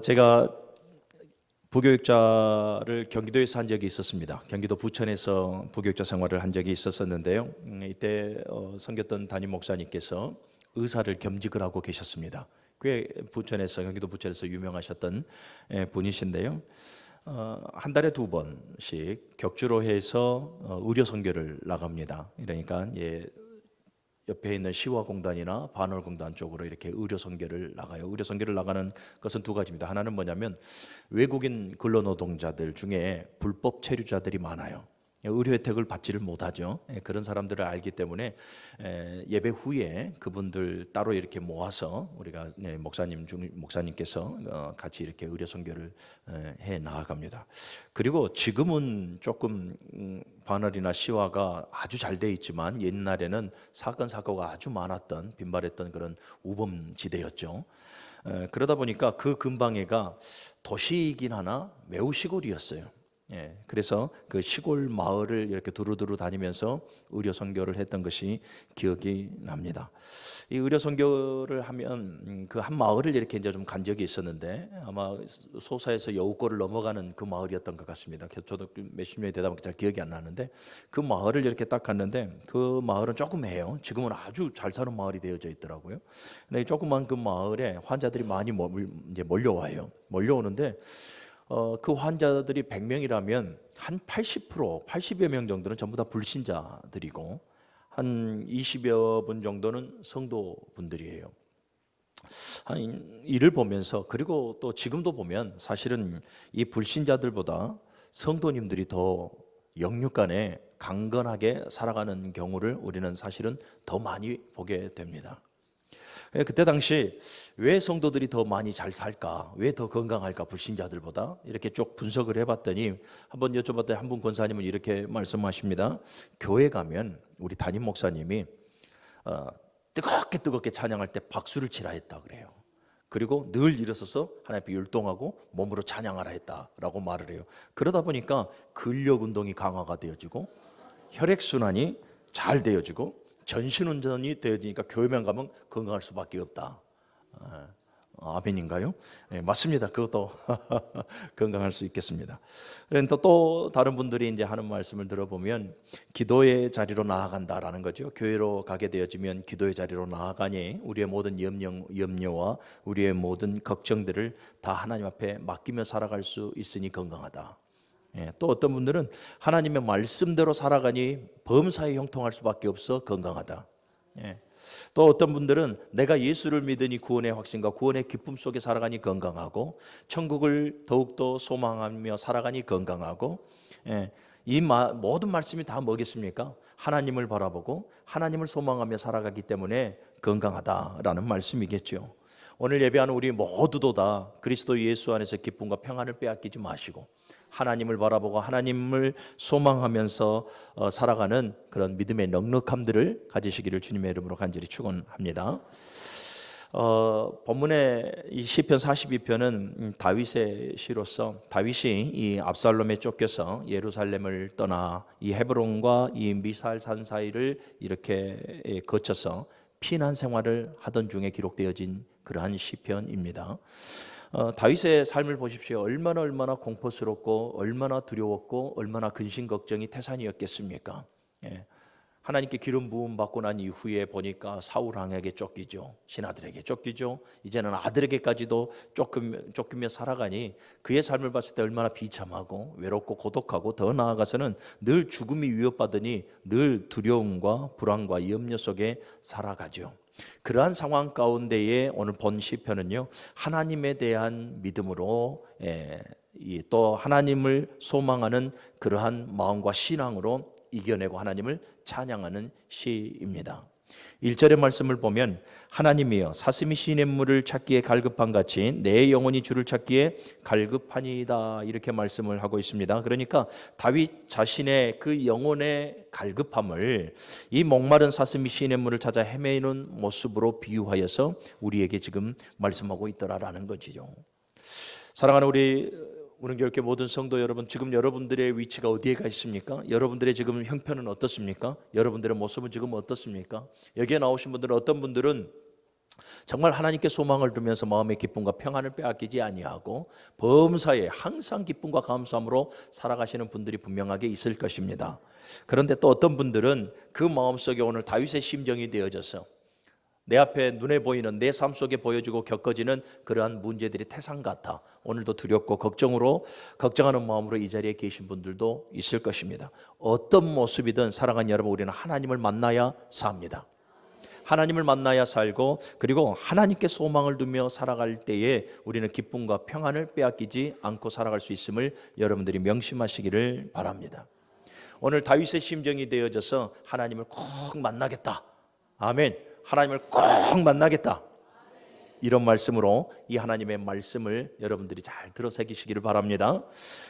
제가 부교육자를 경기도에서 한 적이 있었습니다. 경기도 부천에서 부교육자 생활을 한 적이 있었는데요. 이때 섬겼던 담임 목사님께서 의사를 겸직을 하고 계셨습니다. 꽤 경기도 부천에서 유명하셨던 분이신데요. 한 달에 두 번씩 격주로 해서 의료 선교를 나갑니다. 그러니까 옆에 있는 시화공단이나 반월공단 쪽으로 이렇게 의료 선교를 나가요. 의료 선교를 나가는 것은 두 가지입니다. 하나는 뭐냐면 외국인 근로노동자들 중에 불법 체류자들이 많아요. 의료 혜택을 받지를 못하죠. 그런 사람들을 알기 때문에 예배 후에 그분들 따로 이렇게 모아서 우리가 목사님께서 같이 이렇게 의료 선교를 해 나아갑니다. 그리고 지금은 조금 반월이나 시화가 아주 잘 돼 있지만 옛날에는 사건 사고가 아주 많았던 빈발했던 그런 우범지대였죠. 그러다 보니까 그 근방에가 도시이긴 하나 매우 시골이었어요. 그래서 그 시골 마을을 이렇게 두루두루 다니면서 의료 선교를 했던 것이 기억이 납니다. 이 의료 선교를 하면 그 한 마을을 이렇게 이제 좀 간 적이 있었는데 아마 소사에서 여우골을 넘어가는 그 마을이었던 것 같습니다. 저도 몇십 년이 되다 보니까 잘 기억이 안 나는데 그 마을을 이렇게 딱 갔는데 그 마을은 조그매요. 지금은 아주 잘 사는 마을이 되어져 있더라고요. 근데 이 조그만 그 마을에 환자들이 많이 이제 몰려와요. 몰려오는데 그 환자들이 100명이라면 한 80%, 80여 명 정도는 전부 다 불신자들이고 한 20여 분 정도는 성도분들이에요. 이를 보면서 그리고 또 지금도 보면 사실은 이 불신자들보다 성도님들이 더 영육간에 강건하게 살아가는 경우를 우리는 사실은 더 많이 보게 됩니다. 그때 당시 왜 성도들이 더 많이 잘 살까? 왜 더 건강할까? 불신자들보다 이렇게 쭉 분석을 해봤더니 한번 여쭤봤더니 한 분 권사님은 이렇게 말씀하십니다. 교회 가면 우리 담임 목사님이 뜨겁게 찬양할 때 박수를 치라 했다 그래요. 그리고 늘 일어서서 하나님 앞에 율동하고 몸으로 찬양하라 했다라고 말을 해요. 그러다 보니까 근력 운동이 강화가 되어지고 혈액 순환이 잘 되어지고 전신운전이 되어지니까 교회만 가면 건강할 수밖에 없다. 아멘인가요? 네, 맞습니다. 그것도 건강할 수 있겠습니다. 그런데 또 다른 분들이 이제 하는 말씀을 들어보면 기도의 자리로 나아간다라는 거죠. 교회로 가게 되어지면 기도의 자리로 나아가니 우리의 모든 염려와 우리의 모든 걱정들을 다 하나님 앞에 맡기며 살아갈 수 있으니 건강하다. 또 어떤 분들은 하나님의 말씀대로 살아가니 범사에 형통할 수밖에 없어 건강하다. 또 어떤 분들은 내가 예수를 믿으니 구원의 확신과 구원의 기쁨 속에 살아가니 건강하고 천국을 더욱더 소망하며 살아가니 건강하고 이 모든 말씀이 다 뭐겠습니까? 하나님을 바라보고 하나님을 소망하며 살아가기 때문에 건강하다라는 말씀이겠죠. 오늘 예배하는 우리 모두도 다 그리스도 예수 안에서 기쁨과 평안을 빼앗기지 마시고 하나님을 바라보고 하나님을 소망하면서 살아가는 그런 믿음의 넉넉함들을 가지시기를 주님의 이름으로 간절히 축원합니다. 본문의 이 시편 42편은 다윗의 시로서 다윗이 이 압살롬에 쫓겨서 예루살렘을 떠나 이 헤브론과 이 미살산 사이를 이렇게 거쳐서 피난 생활을 하던 중에 기록되어진 그러한 시편입니다. 다윗의 삶을 보십시오. 얼마나 공포스럽고 얼마나 두려웠고 얼마나 근심 걱정이 태산이었겠습니까? 하나님께 기름 부음 받고 난 이후에 보니까 사울 왕에게 쫓기죠. 신하들에게 쫓기죠. 이제는 아들에게까지도 쫓기며 살아가니 그의 삶을 봤을 때 얼마나 비참하고 외롭고 고독하고 더 나아가서는 늘 죽음이 위협받으니 늘 두려움과 불안과 염려 속에 살아가죠. 그러한 상황 가운데에 오늘 본 시편은요 하나님에 대한 믿음으로 또 하나님을 소망하는 그러한 마음과 신앙으로 이겨내고 하나님을 찬양하는 시입니다. 1절의 말씀을 보면 하나님이여 사슴이 시냇물을 찾기에 갈급한 같이 내 영혼이 주를 찾기에 갈급하니이다 이렇게 말씀을 하고 있습니다. 그러니까 다윗 자신의 그 영혼의 갈급함을 이 목마른 사슴이 시냇물을 찾아 헤매는 모습으로 비유하여서 우리에게 지금 말씀하고 있더라라는 거지요. 사랑하는 우리 우는교회 모든 성도 여러분, 지금 여러분들의 위치가 어디에 가 있습니까? 여러분들의 지금 형편은 어떻습니까? 여러분들의 모습은 지금 어떻습니까? 여기에 나오신 분들은 어떤 분들은 정말 하나님께 소망을 두면서 마음의 기쁨과 평안을 빼앗기지 아니하고 범사에 항상 기쁨과 감사함으로 살아가시는 분들이 분명하게 있을 것입니다. 그런데 또 어떤 분들은 그 마음속에 오늘 다윗의 심정이 되어져서 내 앞에 눈에 보이는 내 삶 속에 보여지고 겪어지는 그러한 문제들이 태산 같아 오늘도 두렵고 걱정하는 마음으로 이 자리에 계신 분들도 있을 것입니다. 어떤 모습이든 사랑하는 여러분, 우리는 하나님을 만나야 삽니다. 하나님을 만나야 살고, 그리고 하나님께 소망을 두며 살아갈 때에 우리는 기쁨과 평안을 빼앗기지 않고 살아갈 수 있음을 여러분들이 명심하시기를 바랍니다. 오늘 다윗의 심정이 되어져서 하나님을 꼭 만나겠다. 아멘. 하나님을 꼭 만나겠다. 이런 말씀으로 이 하나님의 말씀을 여러분들이 잘 들어 새기시기를 바랍니다.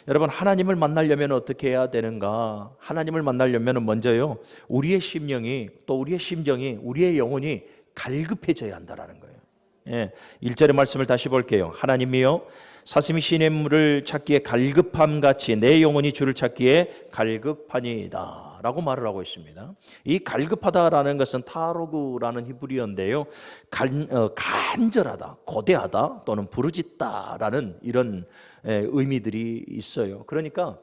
여러분, 하나님을 만나려면 어떻게 해야 되는가? 하나님을 만나려면 먼저요, 우리의 심령이, 또 우리의 심정이, 우리의 영혼이 갈급해져야 한다는 거예요. 1절의 말씀을 다시 볼게요. 하나님이여 사슴이 시냇물을 찾기에 갈급함같이 내 영혼이 주를 찾기에 갈급하니이다 라고 말을 하고 있습니다. 이 갈급하다라는 것은 타로그라는 히브리어인데요, 간절하다, 고대하다 또는 부르짖다라는 이런 의미들이 있어요. 그러니까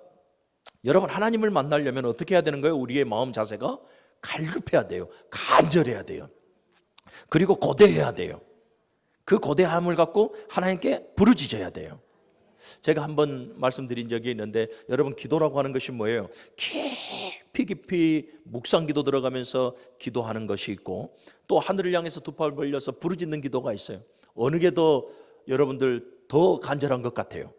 여러분, 하나님을 만나려면 어떻게 해야 되는 거예요? 우리의 마음 자세가 갈급해야 돼요. 간절해야 돼요. 그리고 고대해야 돼요. 그 고대함을 갖고 하나님께 부르짖어야 돼요. 제가 한번 말씀드린 적이 있는데, 여러분, 기도라고 하는 것이 뭐예요? 깊이 묵상기도 들어가면서 기도하는 것이 있고, 또 하늘을 향해서 두 팔 벌려서 부르짖는 기도가 있어요. 어느 게 더 여러분들 더 간절한 것 같아요?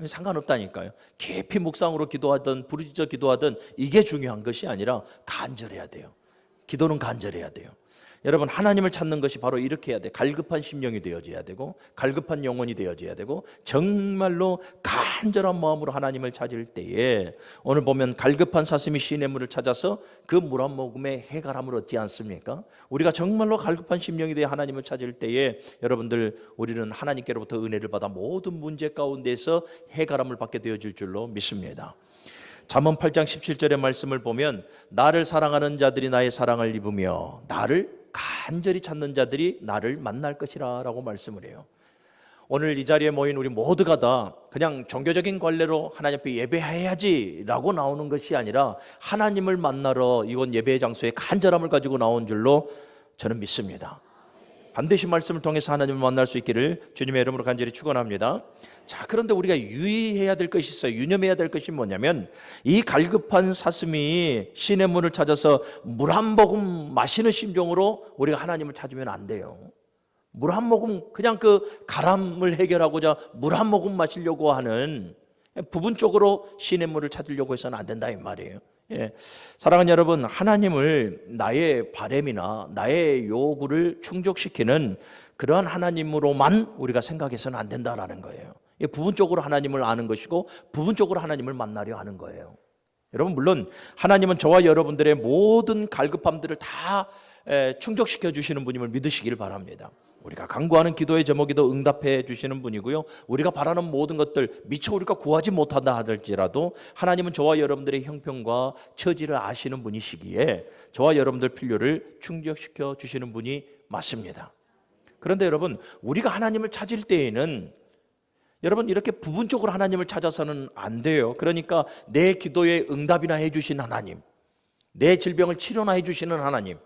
상관없다니까요. 깊이 묵상으로 기도하든 부르짖어 기도하든 이게 중요한 것이 아니라 간절해야 돼요. 기도는 간절해야 돼요. 여러분, 하나님을 찾는 것이 바로 이렇게 해야 돼. 갈급한 심령이 되어져야 되고, 갈급한 영혼이 되어져야 되고, 정말로 간절한 마음으로 하나님을 찾을 때에, 오늘 보면 갈급한 사슴이 시냇물을 찾아서 그 물 한 모금에 해갈함을 얻지 않습니까? 우리가 정말로 갈급한 심령이 되어 하나님을 찾을 때에 여러분들, 우리는 하나님께로부터 은혜를 받아 모든 문제 가운데서 해갈함을 받게 되어질 줄로 믿습니다. 잠언 8장 17절의 말씀을 보면, 나를 사랑하는 자들이 나의 사랑을 입으며 나를 간절히 찾는 자들이 나를 만날 것이라 라고 말씀을 해요. 오늘 이 자리에 모인 우리 모두가 다 그냥 종교적인 관례로 하나님 앞에 예배해야지 라고 나오는 것이 아니라 하나님을 만나러 이곳 예배의 장소에 간절함을 가지고 나온 줄로 저는 믿습니다. 반드시 말씀을 통해서 하나님을 만날 수 있기를 주님의 이름으로 간절히 축원합니다. 자, 그런데 우리가 유의해야 될 것이 있어요. 유념해야 될 것이 뭐냐면, 이 갈급한 사슴이 시냇물을 찾아서 물 한 모금 마시는 심정으로 우리가 하나님을 찾으면 안 돼요. 물 한 모금, 그냥 그 가람을 해결하고자 물 한 모금 마시려고 하는, 부분적으로 시냇물을 찾으려고 해서는 안 된다 이 말이에요. 사랑하는 여러분, 하나님을 나의 바램이나 나의 요구를 충족시키는 그러한 하나님으로만 우리가 생각해서는 안 된다라는 거예요. 부분적으로 하나님을 아는 것이고, 부분적으로 하나님을 만나려 하는 거예요. 여러분, 물론 하나님은 저와 여러분들의 모든 갈급함들을 다 충족시켜 주시는 분임을 믿으시길 바랍니다. 우리가 간구하는 기도의 제목에도 응답해 주시는 분이고요, 우리가 바라는 모든 것들 미처 우리가 구하지 못한다 하더라도 하나님은 저와 여러분들의 형편과 처지를 아시는 분이시기에 저와 여러분들 필요를 충족시켜 주시는 분이 맞습니다. 그런데 여러분, 우리가 하나님을 찾을 때에는 여러분, 이렇게 부분적으로 하나님을 찾아서는 안 돼요. 그러니까 내 기도에 응답이나 해주신 하나님, 내 질병을 치료나 해주시는 하나님,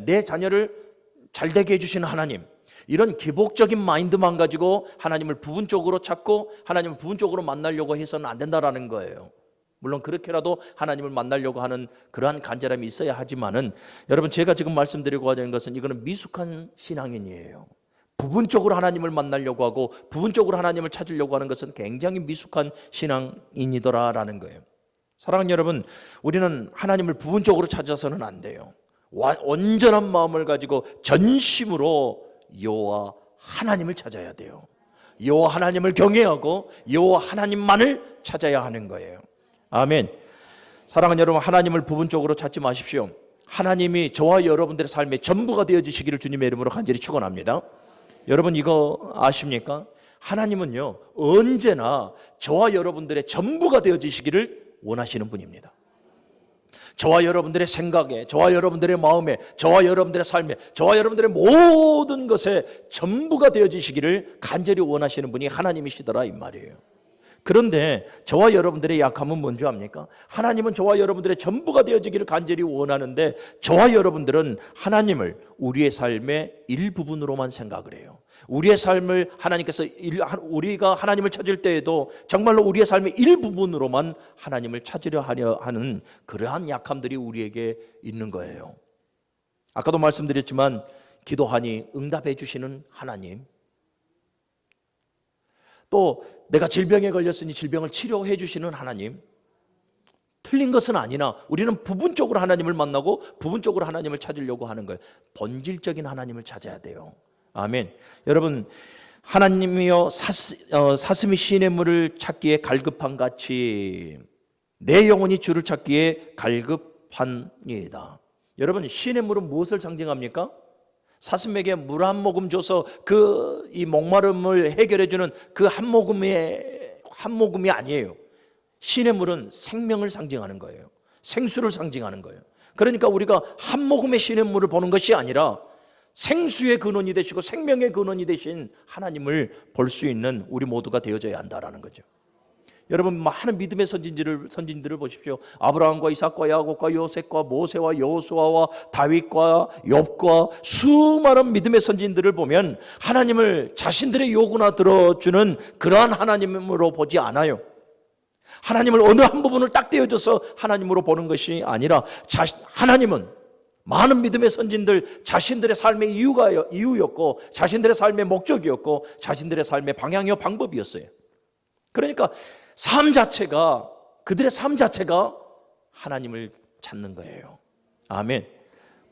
내 자녀를 잘되게 해주시는 하나님, 이런 기복적인 마인드만 가지고 하나님을 부분적으로 찾고 하나님을 부분적으로 만나려고 해서는 안 된다라는 거예요. 물론 그렇게라도 하나님을 만나려고 하는 그러한 간절함이 있어야 하지만은, 여러분, 제가 지금 말씀드리고 하는 것은 이거는 미숙한 신앙인이에요. 부분적으로 하나님을 만나려고 하고 부분적으로 하나님을 찾으려고 하는 것은 굉장히 미숙한 신앙인이더라라는 거예요. 사랑하는 여러분, 우리는 하나님을 부분적으로 찾아서는 안 돼요. 온전한 마음을 가지고 전심으로 여호와 하나님을 찾아야 돼요. 여호와 하나님을 경외하고 여호와 하나님만을 찾아야 하는 거예요. 아멘. 사랑하는 여러분, 하나님을 부분적으로 찾지 마십시오. 하나님이 저와 여러분들의 삶의 전부가 되어지시기를 주님의 이름으로 간절히 축원합니다. 여러분, 이거 아십니까? 하나님은요, 언제나 저와 여러분들의 전부가 되어지시기를 원하시는 분입니다. 저와 여러분들의 생각에, 저와 여러분들의 마음에, 저와 여러분들의 삶에, 저와 여러분들의 모든 것에 전부가 되어지시기를 간절히 원하시는 분이 하나님이시더라 이 말이에요. 그런데 저와 여러분들의 약함은 뭔지 압니까? 하나님은 저와 여러분들의 전부가 되어지기를 간절히 원하는데 저와 여러분들은 하나님을 우리의 삶의 일부분으로만 생각을 해요. 우리의 삶을 하나님께서 우리가 하나님을 찾을 때에도 정말로 우리의 삶의 일부분으로만 하나님을 찾으려 하는 그러한 약함들이 우리에게 있는 거예요. 아까도 말씀드렸지만 기도하니 응답해 주시는 하나님, 또 내가 질병에 걸렸으니 질병을 치료해 주시는 하나님, 틀린 것은 아니나 우리는 부분적으로 하나님을 만나고 부분적으로 하나님을 찾으려고 하는 거예요. 본질적인 하나님을 찾아야 돼요. 아멘. 여러분, 하나님이여 사슴이 시냇물을 찾기에 갈급한 같이 내 영혼이 주를 찾기에 갈급합니다. 여러분, 시냇물은 무엇을 상징합니까? 사슴에게 물 한 모금 줘서 이 목마름을 해결해 주는 그 한 모금이 아니에요. 시냇물은 생명을 상징하는 거예요. 생수를 상징하는 거예요. 그러니까 우리가 한 모금의 시냇물을 보는 것이 아니라 생수의 근원이 되시고 생명의 근원이 되신 하나님을 볼 수 있는 우리 모두가 되어져야 한다라는 거죠. 여러분, 많은 믿음의 선진들을 보십시오. 아브라함과 이삭과 야곱과 요셉과 모세와 여호수아와 다윗과 욥과 수많은 믿음의 선진들을 보면 하나님을 자신들의 요구나 들어주는 그러한 하나님으로 보지 않아요. 하나님을 어느 한 부분을 딱 떼어줘서 하나님으로 보는 것이 아니라 하나님은 많은 믿음의 선진들 자신들의 삶의 이유였고 자신들의 삶의 목적이었고 자신들의 삶의 방향이요 방법이었어요. 그러니까 그들의 삶 자체가 하나님을 찾는 거예요. 아멘.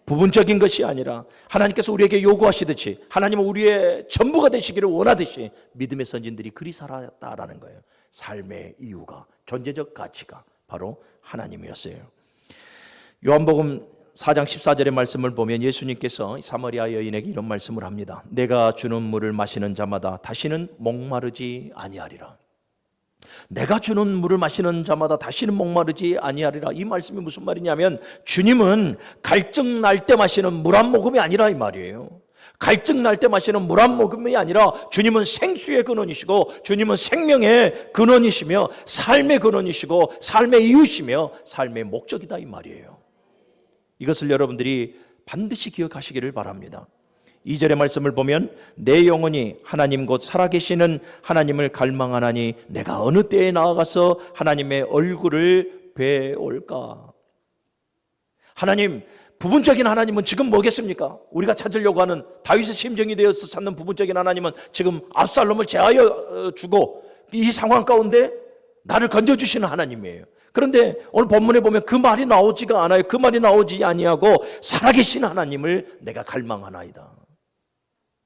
부분적인 것이 아니라 하나님께서 우리에게 요구하시듯이 하나님은 우리의 전부가 되시기를 원하듯이 믿음의 선진들이 그리 살았다라는 거예요. 삶의 이유가, 존재적 가치가 바로 하나님이었어요. 요한복음 4장 14절의 말씀을 보면 예수님께서 사마리아 여인에게 이런 말씀을 합니다. 내가 주는 물을 마시는 자마다 다시는 목마르지 아니하리라. 내가 주는 물을 마시는 자마다 다시는 목마르지 아니하리라. 이 말씀이 무슨 말이냐면 주님은 갈증 날 때 마시는 물 한 모금이 아니라 이 말이에요. 갈증 날 때 마시는 물 한 모금이 아니라 주님은 생수의 근원이시고 주님은 생명의 근원이시며 삶의 근원이시고 삶의 이유시며 삶의 목적이다 이 말이에요. 이것을 여러분들이 반드시 기억하시기를 바랍니다. 2절의 말씀을 보면 내 영혼이 하나님 곧 살아계시는 하나님을 갈망하나니 내가 어느 때에 나아가서 하나님의 얼굴을 뵈올까. 하나님, 부분적인 하나님은 지금 뭐겠습니까? 우리가 찾으려고 하는 다윗의 심정이 되어서 찾는 부분적인 하나님은 지금 압살롬을 제하여 주고 이 상황 가운데 나를 건져주시는 하나님이에요. 그런데 오늘 본문에 보면 그 말이 나오지가 않아요. 그 말이 나오지 아니하고 살아계신 하나님을 내가 갈망하나이다.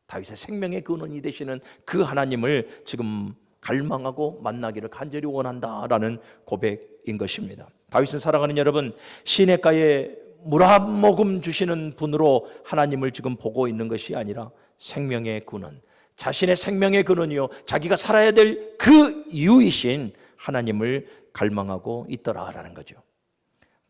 다윗의 생명의 근원이 되시는 그 하나님을 지금 갈망하고 만나기를 간절히 원한다라는 고백인 것입니다. 다윗은 사랑하는 여러분, 시냇가에 물 한 모금 주시는 분으로 하나님을 지금 보고 있는 것이 아니라 생명의 근원, 자신의 생명의 근원이요 자기가 살아야 될 그 이유이신 하나님을 갈망하고 있더라라는 거죠.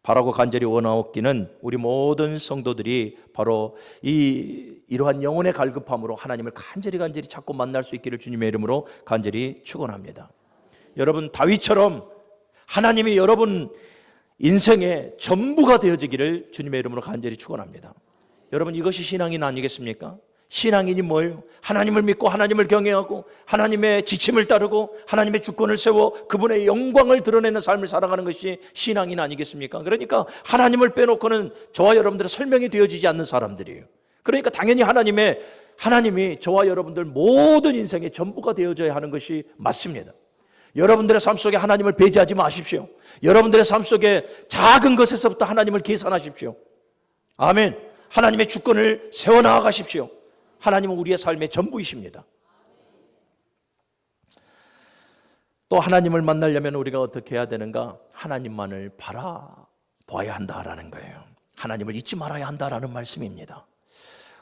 바라고 간절히 원하옵기는 우리 모든 성도들이 바로 이러한 영혼의 갈급함으로 하나님을 간절히 찾고 만날 수 있기를 주님의 이름으로 간절히 축원합니다. 여러분, 다윗처럼 하나님이 여러분 인생의 전부가 되어지기를 주님의 이름으로 간절히 축원합니다. 여러분, 이것이 신앙인 아니겠습니까? 신앙인이 뭐예요? 하나님을 믿고 하나님을 경외하고 하나님의 지침을 따르고 하나님의 주권을 세워 그분의 영광을 드러내는 삶을 살아가는 것이 신앙인 아니겠습니까? 그러니까 하나님을 빼놓고는 저와 여러분들의 설명이 되어지지 않는 사람들이에요. 그러니까 당연히 하나님이 저와 여러분들 모든 인생의 전부가 되어져야 하는 것이 맞습니다. 여러분들의 삶 속에 하나님을 배제하지 마십시오. 여러분들의 삶 속에 작은 것에서부터 하나님을 계산하십시오. 아멘. 하나님의 주권을 세워나가십시오. 하나님은 우리의 삶의 전부이십니다. 또 하나님을 만나려면 우리가 어떻게 해야 되는가? 하나님만을 바라봐야 한다라는 거예요. 하나님을 잊지 말아야 한다라는 말씀입니다.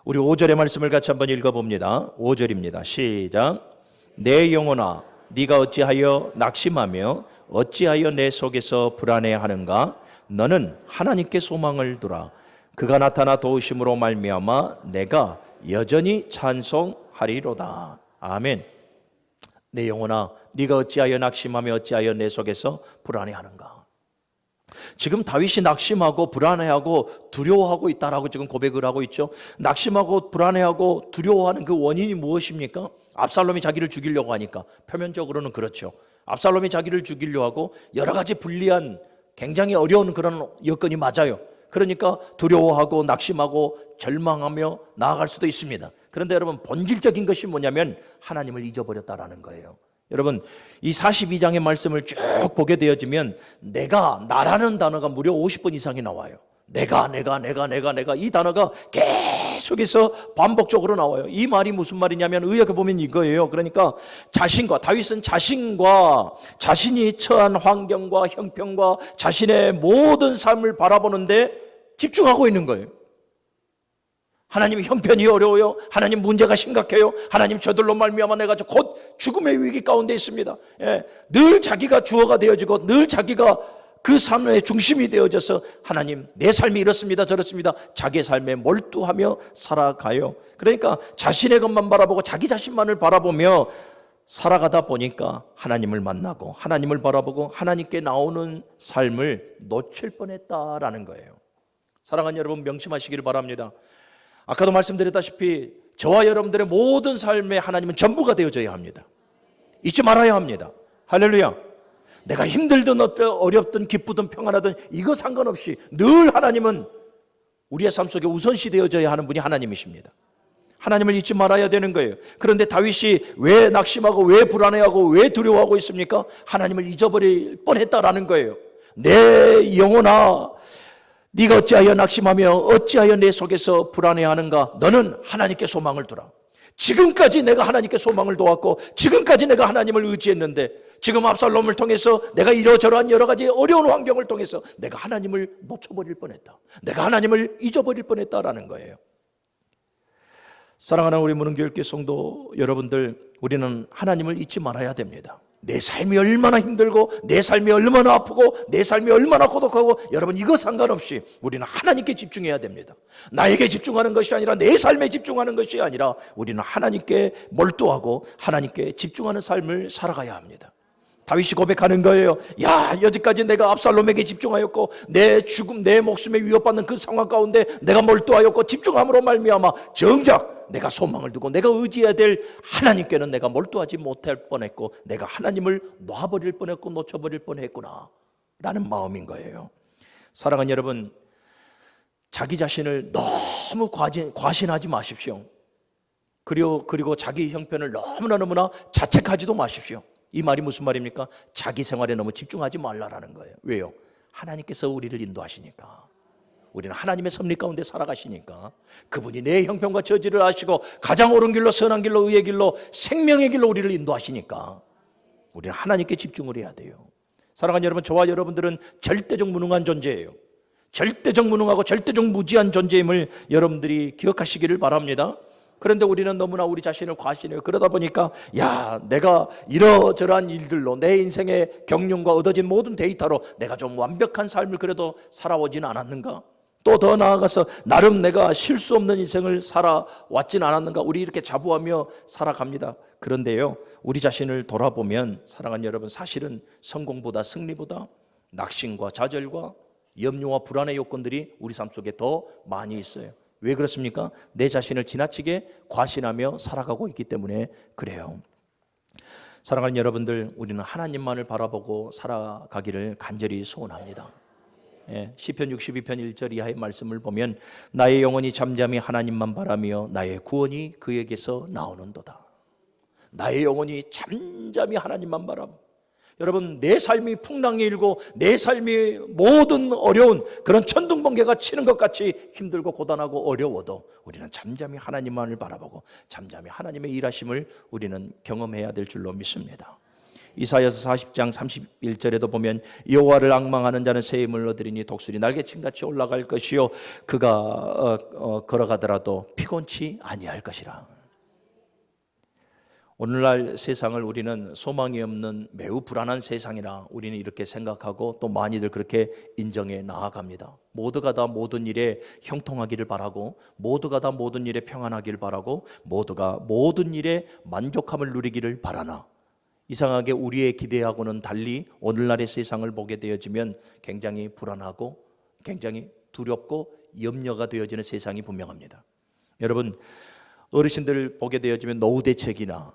우리 5절의 말씀을 같이 한번 읽어봅니다. 5절입니다. 시작. 내 영혼아 네가 어찌하여 낙심하며 어찌하여 내 속에서 불안해하는가? 너는 하나님께 소망을 두라. 그가 나타나 도우심으로 말미암아 내가 여전히 찬송하리로다. 아멘. 내 영혼아, 네가 어찌하여 낙심하며 어찌하여 내 속에서 불안해하는가? 지금 다윗이 낙심하고 불안해하고 두려워하고 있다라고 지금 고백을 하고 있죠. 낙심하고 불안해하고 두려워하는 그 원인이 무엇입니까? 압살롬이 자기를 죽이려고 하니까. 표면적으로는 그렇죠. 압살롬이 자기를 죽이려고 하고 여러 가지 불리한 굉장히 어려운 그런 여건이 맞아요. 그러니까 두려워하고 낙심하고 절망하며 나아갈 수도 있습니다. 그런데 여러분, 본질적인 것이 뭐냐면 하나님을 잊어버렸다라는 거예요. 여러분, 이 42장의 말씀을 쭉 보게 되어지면 내가, 나라는 단어가 무려 50번 이상이 나와요. 내가 이 단어가 계속해서 반복적으로 나와요. 이 말이 무슨 말이냐면 의역해 보면 이거예요. 그러니까 다윗은 자신과 자신이 처한 환경과 형편과 자신의 모든 삶을 바라보는데 집중하고 있는 거예요. 하나님, 형편이 어려워요. 하나님, 문제가 심각해요. 하나님, 저들로 말미암아 내가 곧 죽음의 위기 가운데 있습니다. 늘 자기가 주어가 되어지고 늘 자기가 그 삶의 중심이 되어져서 하나님, 내 삶이 이렇습니다 저렇습니다 자기의 삶에 몰두하며 살아가요. 그러니까 자신의 것만 바라보고 자기 자신만을 바라보며 살아가다 보니까 하나님을 만나고 하나님을 바라보고 하나님께 나오는 삶을 놓칠 뻔했다라는 거예요. 사랑하는 여러분, 명심하시기를 바랍니다. 아까도 말씀드렸다시피 저와 여러분들의 모든 삶에 하나님은 전부가 되어져야 합니다. 잊지 말아야 합니다. 할렐루야. 내가 힘들든 어렵든 기쁘든 평안하든 이거 상관없이 늘 하나님은 우리의 삶 속에 우선시 되어져야 하는 분이 하나님이십니다. 하나님을 잊지 말아야 되는 거예요. 그런데 다윗이 왜 낙심하고 왜 불안해하고 왜 두려워하고 있습니까? 하나님을 잊어버릴 뻔했다라는 거예요. 내 영혼아, 네가 어찌하여 낙심하며 어찌하여 내 속에서 불안해하는가? 너는 하나님께 소망을 두라. 지금까지 내가 하나님께 소망을 두었고 지금까지 내가 하나님을 의지했는데 지금 압살롬을 통해서 내가 이러저러한 여러 가지 어려운 환경을 통해서 내가 하나님을 놓쳐버릴 뻔했다. 내가 하나님을 잊어버릴 뻔했다라는 거예요. 사랑하는 우리 무능교육계 성도 여러분들, 우리는 하나님을 잊지 말아야 됩니다. 내 삶이 얼마나 힘들고 내 삶이 얼마나 아프고 내 삶이 얼마나 고독하고 여러분, 이거 상관없이 우리는 하나님께 집중해야 됩니다. 나에게 집중하는 것이 아니라 내 삶에 집중하는 것이 아니라 우리는 하나님께 몰두하고 하나님께 집중하는 삶을 살아가야 합니다. 다윗이 고백하는 거예요. 야, 여지까지 내가 압살롬에게 집중하였고 내 죽음, 내 목숨에 위협받는 그 상황 가운데 내가 몰두하였고 집중함으로 말미암아 정작 내가 소망을 두고 내가 의지해야 될 하나님께는 내가 몰두하지 못할 뻔했고 내가 하나님을 놔버릴 뻔했고 놓쳐버릴 뻔했구나 라는 마음인 거예요. 사랑하는 여러분, 자기 자신을 너무 과신하지 마십시오. 그리고 자기 형편을 너무나 자책하지도 마십시오. 이 말이 무슨 말입니까? 자기 생활에 너무 집중하지 말라라는 거예요. 왜요? 하나님께서 우리를 인도하시니까. 우리는 하나님의 섭리 가운데 살아가시니까 그분이 내 형편과 처지를 아시고 가장 옳은 길로, 선한 길로, 의의 길로, 생명의 길로 우리를 인도하시니까 우리는 하나님께 집중을 해야 돼요. 사랑하는 여러분, 저와 여러분들은 절대적 무능한 존재예요. 절대적 무능하고 절대적 무지한 존재임을 여러분들이 기억하시기를 바랍니다. 그런데 우리는 너무나 우리 자신을 과신해요. 그러다 보니까 내가 이러저러한 일들로 내 인생의 경륜과 얻어진 모든 데이터로 내가 좀 완벽한 삶을 그래도 살아오진 않았는가? 또 더 나아가서 나름 내가 실수 없는 인생을 살아왔진 않았는가? 우리 이렇게 자부하며 살아갑니다. 그런데요, 우리 자신을 돌아보면 사랑하는 여러분, 사실은 성공보다 승리보다 낙심과 좌절과 염려와 불안의 요건들이 우리 삶 속에 더 많이 있어요. 왜 그렇습니까? 내 자신을 지나치게 과신하며 살아가고 있기 때문에 그래요. 사랑하는 여러분들, 우리는 하나님만을 바라보고 살아가기를 간절히 소원합니다. 시편 62편 1절 이하의 말씀을 보면 나의 영혼이 잠잠히 하나님만 바라며 나의 구원이 그에게서 나오는도다. 나의 영혼이 잠잠히 하나님만 바라보. 여러분, 내 삶이 풍랑이 일고 내 삶이 모든 어려운 그런 천둥번개가 치는 것 같이 힘들고 고단하고 어려워도 우리는 잠잠히 하나님만을 바라보고 잠잠히 하나님의 일하심을 우리는 경험해야 될 줄로 믿습니다. 이사야서 40장 31절에도 보면 여호와를 앙망하는 자는 새 힘을 얻으리니 독수리 날개침같이 올라갈 것이요 그가 걸어가더라도 피곤치 아니할 것이라. 오늘날 세상을 우리는 소망이 없는 매우 불안한 세상이라 우리는 이렇게 생각하고 또 많이들 그렇게 인정해 나아갑니다. 모두가 다 모든 일에 형통하기를 바라고, 모두가 다 모든 일에 평안하기를 바라고, 모두가 모든 일에 만족함을 누리기를 바라나, 이상하게 우리의 기대하고는 달리 오늘날의 세상을 보게 되어지면 굉장히 불안하고 굉장히 두렵고 염려가 되어지는 세상이 분명합니다. 여러분, 어르신들 보게 되어지면 노후 대책이나,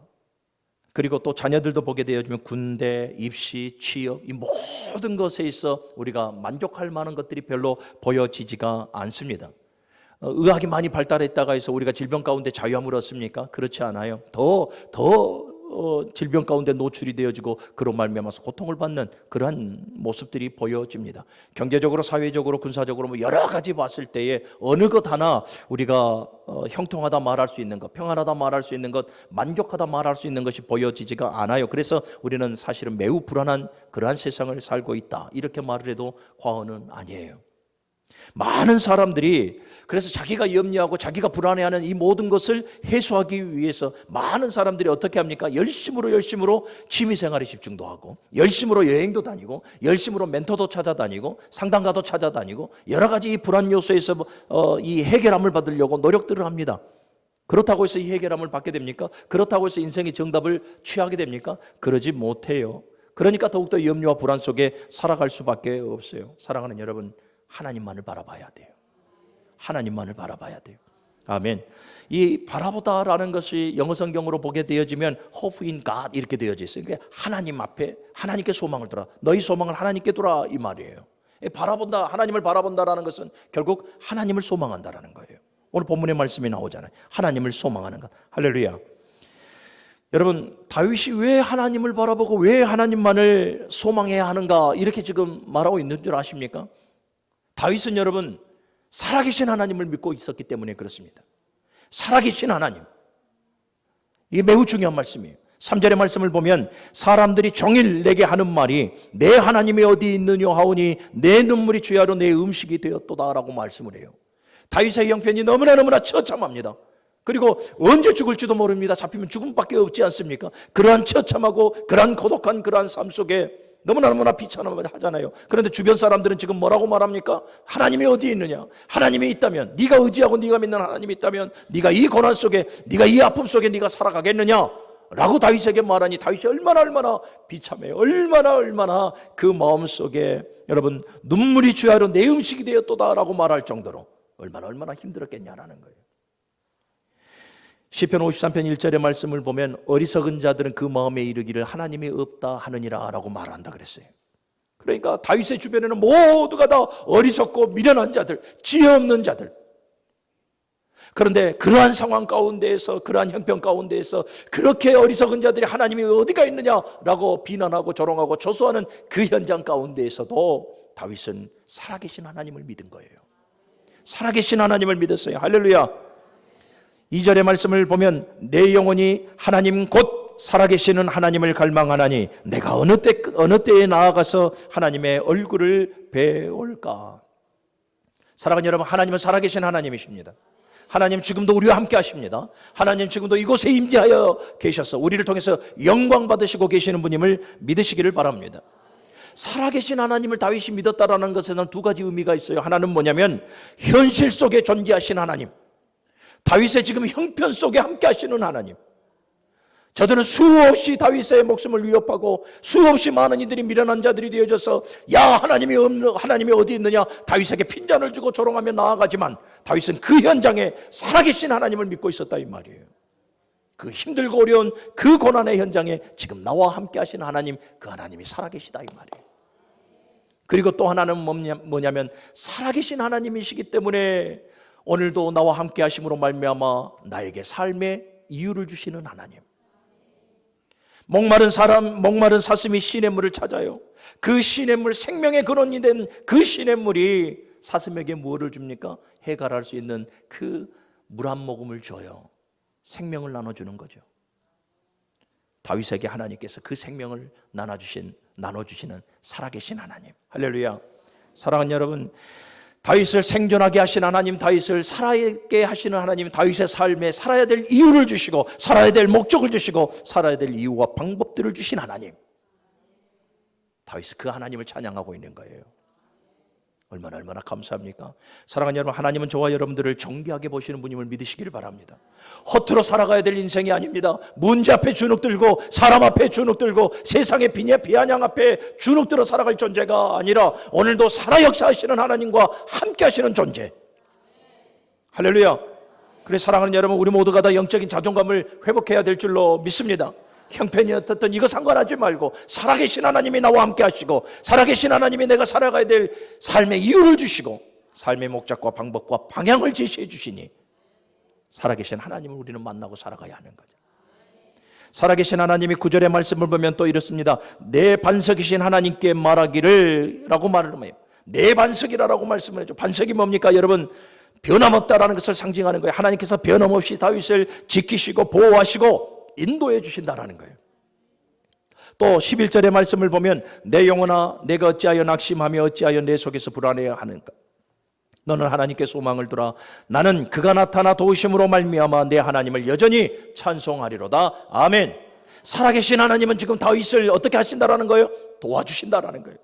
그리고 또 자녀들도 보게 되어지면 군대, 입시, 취업, 이 모든 것에 있어 우리가 만족할 만한 것들이 별로 보여지지가 않습니다. 의학이 많이 발달했다가 해서 우리가 질병 가운데 자유함을 얻습니까? 그렇지 않아요. 더 질병 가운데 노출이 되어지고 그로 말미암아서 고통을 받는 그러한 모습들이 보여집니다. 경제적으로, 사회적으로, 군사적으로 뭐 여러 가지 봤을 때에 어느 것 하나 우리가 형통하다 말할 수 있는 것, 평안하다 말할 수 있는 것, 만족하다 말할 수 있는 것이 보여지지가 않아요. 그래서 우리는 사실은 매우 불안한 그러한 세상을 살고 있다, 이렇게 말을 해도 과언은 아니에요. 많은 사람들이 그래서 자기가 염려하고 자기가 불안해하는 이 모든 것을 해소하기 위해서 많은 사람들이 어떻게 합니까? 열심으로 취미생활에 집중도 하고, 열심으로 여행도 다니고, 열심으로 멘토도 찾아다니고, 상담가도 찾아다니고, 여러 가지 이 불안 요소에서 이 해결함을 받으려고 노력들을 합니다. 그렇다고 해서 이 해결함을 받게 됩니까? 그렇다고 해서 인생의 정답을 취하게 됩니까? 그러지 못해요. 그러니까 더욱더 염려와 불안 속에 살아갈 수밖에 없어요. 사랑하는 여러분, 하나님만을 바라봐야 돼요. 하나님만을 바라봐야 돼요. 아멘. 이 바라보다라는 것이 영어 성경으로 보게 되어지면 hope in God 이렇게 되어져 있어요. 그러니까 하나님 앞에 하나님께 소망을 두라. 너희 소망을 하나님께 두라, 이 말이에요. 바라본다, 하나님을 바라본다라는 것은 결국 하나님을 소망한다라는 거예요. 오늘 본문의 말씀이 나오잖아요. 하나님을 소망하는 것. 할렐루야. 여러분, 다윗이 왜 하나님을 바라보고 왜 하나님만을 소망해야 하는가 이렇게 지금 말하고 있는 줄 아십니까? 다윗은 여러분 살아계신 하나님을 믿고 있었기 때문에 그렇습니다. 살아계신 하나님, 이게 매우 중요한 말씀이에요. 3절의 말씀을 보면 사람들이 종일 내게 하는 말이 내 하나님이 어디 있느냐 하오니 내 눈물이 주야로 내 음식이 되었도다 라고 말씀을 해요. 다윗의 형편이 너무나 처참합니다. 그리고 언제 죽을지도 모릅니다. 잡히면 죽음밖에 없지 않습니까? 그러한 처참하고 그러한 고독한 그러한 삶 속에 너무나 비참하잖아요. 그런데 주변 사람들은 지금 뭐라고 말합니까? 하나님이 어디에 있느냐? 하나님이 있다면, 네가 의지하고 네가 믿는 하나님이 있다면 네가 이 고난 속에, 네가 이 아픔 속에 네가 살아가겠느냐? 라고 다윗에게 말하니 다윗이 얼마나 비참해요. 얼마나 그 마음속에 여러분 눈물이 주야로 내 음식이 되었도다 라고 말할 정도로 얼마나 힘들었겠냐라는 거예요. 시편 53편 1절의 말씀을 보면 어리석은 자들은 그 마음에 이르기를 하나님이 없다 하느니라 라고 말한다 그랬어요. 그러니까 다윗의 주변에는 모두가 다 어리석고 미련한 자들, 지혜 없는 자들. 그런데 그러한 상황 가운데에서, 그러한 형편 가운데에서 그렇게 어리석은 자들이 하나님이 어디가 있느냐라고 비난하고 조롱하고 조소하는 그 현장 가운데에서도 다윗은 살아계신 하나님을 믿은 거예요. 살아계신 하나님을 믿었어요. 할렐루야. 2절의 말씀을 보면 내 영혼이 하나님 곧 살아계시는 하나님을 갈망하나니 내가 어느 때에 나아가서 하나님의 얼굴을 배울까. 사랑하는 여러분, 하나님은 살아계신 하나님이십니다. 하나님 지금도 우리와 함께 하십니다. 하나님 지금도 이곳에 임재하여 계셔서 우리를 통해서 영광 받으시고 계시는 분임을 믿으시기를 바랍니다. 살아계신 하나님을 다윗이 믿었다라는 것에는 두 가지 의미가 있어요. 하나는 뭐냐면 현실 속에 존재하신 하나님, 다윗의 지금 형편 속에 함께 하시는 하나님. 저들은 수없이 다윗의 목숨을 위협하고 수없이 많은 이들이 미련한 자들이 되어져서 야 하나님이 어디 있느냐 다윗에게 핀잔을 주고 조롱하며 나아가지만 다윗은 그 현장에 살아계신 하나님을 믿고 있었다 이 말이에요. 그 힘들고 어려운 그 고난의 현장에 지금 나와 함께 하시는 하나님, 그 하나님이 살아계시다 이 말이에요. 그리고 또 하나는 뭐냐면 살아계신 하나님이시기 때문에 오늘도 나와 함께 하심으로 말미암아 나에게 삶의 이유를 주시는 하나님. 목마른 사슴이 시냇물을 찾아요. 그 시냇물, 생명의 근원이 된 그 시냇물이 사슴에게 무엇을 줍니까? 해갈할 수 있는 그 물 한 모금을 줘요. 생명을 나눠주는 거죠. 다윗에게 하나님께서 그 생명을 나눠주시는 살아계신 하나님. 할렐루야. 사랑하는 여러분, 다윗을 생존하게 하신 하나님, 다윗을 살아있게 하시는 하나님, 다윗의 삶에 살아야 될 이유를 주시고 살아야 될 목적을 주시고 살아야 될 이유와 방법들을 주신 하나님, 다윗은 그 하나님을 찬양하고 있는 거예요. 얼마나 감사합니까? 사랑하는 여러분, 하나님은 저와 여러분들을 정비하게 보시는 분임을 믿으시길 바랍니다. 허투루 살아가야 될 인생이 아닙니다. 문제 앞에 주눅 들고 사람 앞에 주눅 들고 세상의 비아냥 앞에 주눅 들어 살아갈 존재가 아니라 오늘도 살아 역사하시는 하나님과 함께 하시는 존재. 할렐루야. 그래서 사랑하는 여러분, 우리 모두가 다 영적인 자존감을 회복해야 될 줄로 믿습니다. 형편이 어떻든 이거 상관하지 말고 살아계신 하나님이 나와 함께 하시고 살아계신 하나님이 내가 살아가야 될 삶의 이유를 주시고 삶의 목적과 방법과 방향을 제시해 주시니 살아계신 하나님을 우리는 만나고 살아가야 하는 거죠. 살아계신 하나님이 9절의 말씀을 보면 또 이렇습니다. 내 반석이신 하나님께 말하기를 라고 말을 해요. 내 반석이라고 말씀을 해줘. 반석이 뭡니까 여러분? 변함없다라는 것을 상징하는 거예요. 하나님께서 변함없이 다윗을 지키시고 보호하시고 인도해 주신다라는 거예요. 또 11절의 말씀을 보면 내 영혼아 내가 어찌하여 낙심하며 어찌하여 내 속에서 불안해야 하는가. 너는 하나님께 소망을 두라. 나는 그가 나타나 도우심으로 말미암아 내 하나님을 여전히 찬송하리로다. 아멘. 살아계신 하나님은 지금 다윗을 어떻게 하신다라는 거예요? 도와주신다라는 거예요.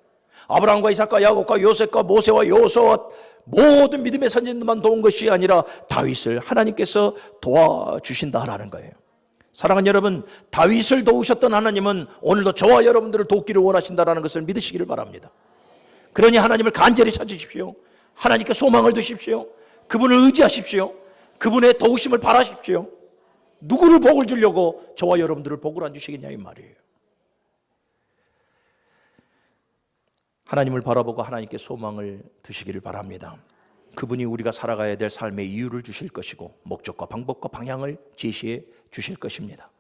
아브라함과 이삭과 야곱과 요셉과 모세와 여호수아와 모든 믿음의 선진들만 도운 것이 아니라 다윗을 하나님께서 도와주신다라는 거예요. 사랑하는 여러분, 다윗을 도우셨던 하나님은 오늘도 저와 여러분들을 돕기를 원하신다는 것을 믿으시기를 바랍니다. 그러니 하나님을 간절히 찾으십시오. 하나님께 소망을 두십시오. 그분을 의지하십시오. 그분의 도우심을 바라십시오. 누구를 복을 주려고 저와 여러분들을 복을 안 주시겠냐 이 말이에요. 하나님을 바라보고 하나님께 소망을 두시기를 바랍니다. 그분이 우리가 살아가야 될 삶의 이유를 주실 것이고 목적과 방법과 방향을 제시해 주실 것입니다.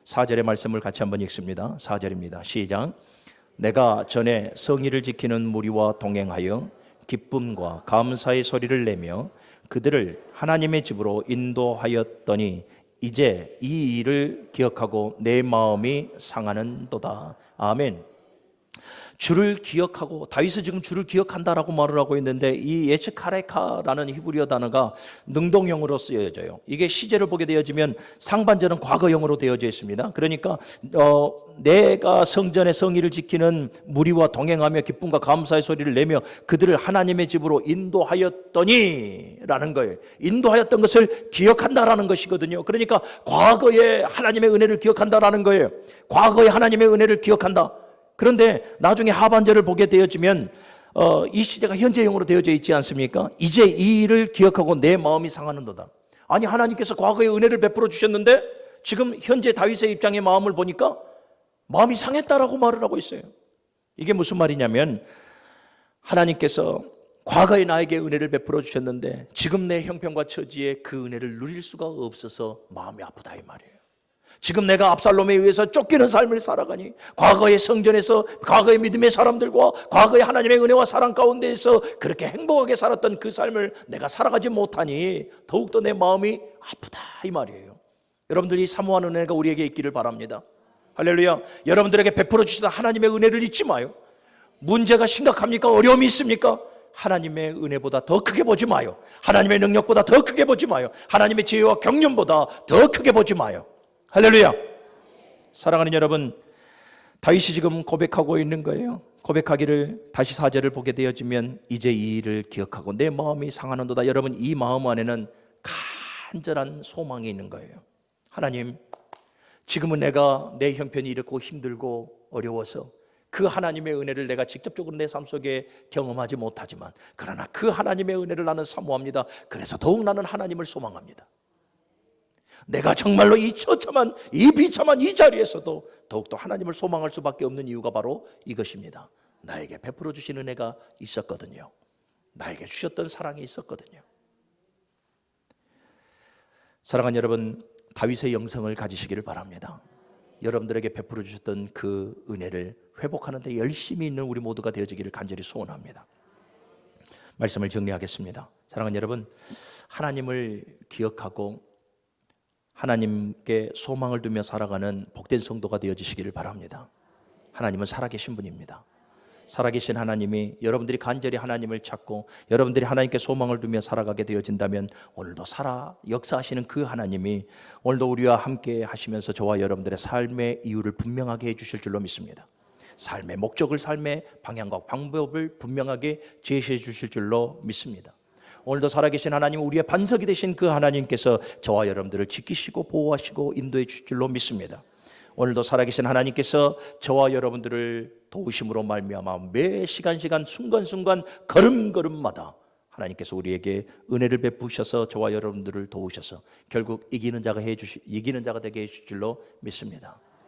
4절의 말씀을 같이 한번 읽습니다. 4절입니다. 시작. 내가 전에 성의를 지키는 무리와 동행하여 기쁨과 감사의 소리를 내며 그들을 하나님의 집으로 인도하였더니 이제 이 일을 기억하고 내 마음이 상하는도다. 아멘. 주를 기억하고, 다윗은 지금 주를 기억한다라고 말을 하고 있는데 이 예츠카레카라는 히브리어 단어가 능동형으로 쓰여져요. 이게 시제를 보게 되어지면 상반절은 과거형으로 되어져 있습니다. 그러니까 내가 성전의 성의를 지키는 무리와 동행하며 기쁨과 감사의 소리를 내며 그들을 하나님의 집으로 인도하였더니 라는 거예요. 인도하였던 것을 기억한다라는 것이거든요. 그러니까 과거의 하나님의 은혜를 기억한다라는 거예요. 과거의 하나님의 은혜를 기억한다. 그런데 나중에 하반절을 보게 되어지면 이 시제가 현재형으로 되어져 있지 않습니까? 이제 이 일을 기억하고 내 마음이 상하는도다. 아니, 하나님께서 과거에 은혜를 베풀어 주셨는데 지금 현재 다윗의 입장의 마음을 보니까 마음이 상했다라고 말을 하고 있어요. 이게 무슨 말이냐면 하나님께서 과거에 나에게 은혜를 베풀어 주셨는데 지금 내 형편과 처지에 그 은혜를 누릴 수가 없어서 마음이 아프다 이 말이에요. 지금 내가 압살롬에 의해서 쫓기는 삶을 살아가니 과거의 성전에서 과거의 믿음의 사람들과 과거의 하나님의 은혜와 사랑 가운데에서 그렇게 행복하게 살았던 그 삶을 내가 살아가지 못하니 더욱더 내 마음이 아프다 이 말이에요. 여러분들이 사모하는 은혜가 우리에게 있기를 바랍니다. 할렐루야. 여러분들에게 베풀어 주시던 하나님의 은혜를 잊지 마요. 문제가 심각합니까? 어려움이 있습니까? 하나님의 은혜보다 더 크게 보지 마요. 하나님의 능력보다 더 크게 보지 마요. 하나님의 지혜와 경륜보다 더 크게 보지 마요. 할렐루야. 사랑하는 여러분, 다윗이 지금 고백하고 있는 거예요. 고백하기를 다시 4절을 보게 되어지면 이제 이 일을 기억하고 내 마음이 상하는도다. 여러분, 이 마음 안에는 간절한 소망이 있는 거예요. 하나님, 지금은 내가 내 형편이 이렇고 힘들고 어려워서 그 하나님의 은혜를 내가 직접적으로 내 삶 속에 경험하지 못하지만 그러나 그 하나님의 은혜를 나는 사모합니다. 그래서 더욱 나는 하나님을 소망합니다. 내가 정말로 이 처참한 이 비참한 이 자리에서도 더욱더 하나님을 소망할 수밖에 없는 이유가 바로 이것입니다. 나에게 베풀어 주신 은혜가 있었거든요. 나에게 주셨던 사랑이 있었거든요. 사랑하는 여러분, 다윗의 영성을 가지시기를 바랍니다. 여러분들에게 베풀어 주셨던 그 은혜를 회복하는 데 열심히 있는 우리 모두가 되어지기를 간절히 소원합니다. 말씀을 정리하겠습니다. 사랑하는 여러분, 하나님을 기억하고 하나님께 소망을 두며 살아가는 복된 성도가 되어지시기를 바랍니다. 하나님은 살아계신 분입니다. 살아계신 하나님이 여러분들이 간절히 하나님을 찾고 여러분들이 하나님께 소망을 두며 살아가게 되어진다면 오늘도 역사하시는 그 하나님이 오늘도 우리와 함께 하시면서 저와 여러분들의 삶의 이유를 분명하게 해주실 줄로 믿습니다. 삶의 목적을, 삶의 방향과 방법을 분명하게 제시해 주실 줄로 믿습니다. 오늘도 살아계신 하나님, 우리의 반석이 되신 그 하나님께서 저와 여러분들을 지키시고 보호하시고 인도해 주실 줄로 믿습니다. 오늘도 살아계신 하나님께서 저와 여러분들을 도우심으로 말미암아 매 시간 순간순간 걸음걸음마다 하나님께서 우리에게 은혜를 베푸셔서 저와 여러분들을 도우셔서 결국 이기는 자가 되게 해주실 줄로 믿습니다.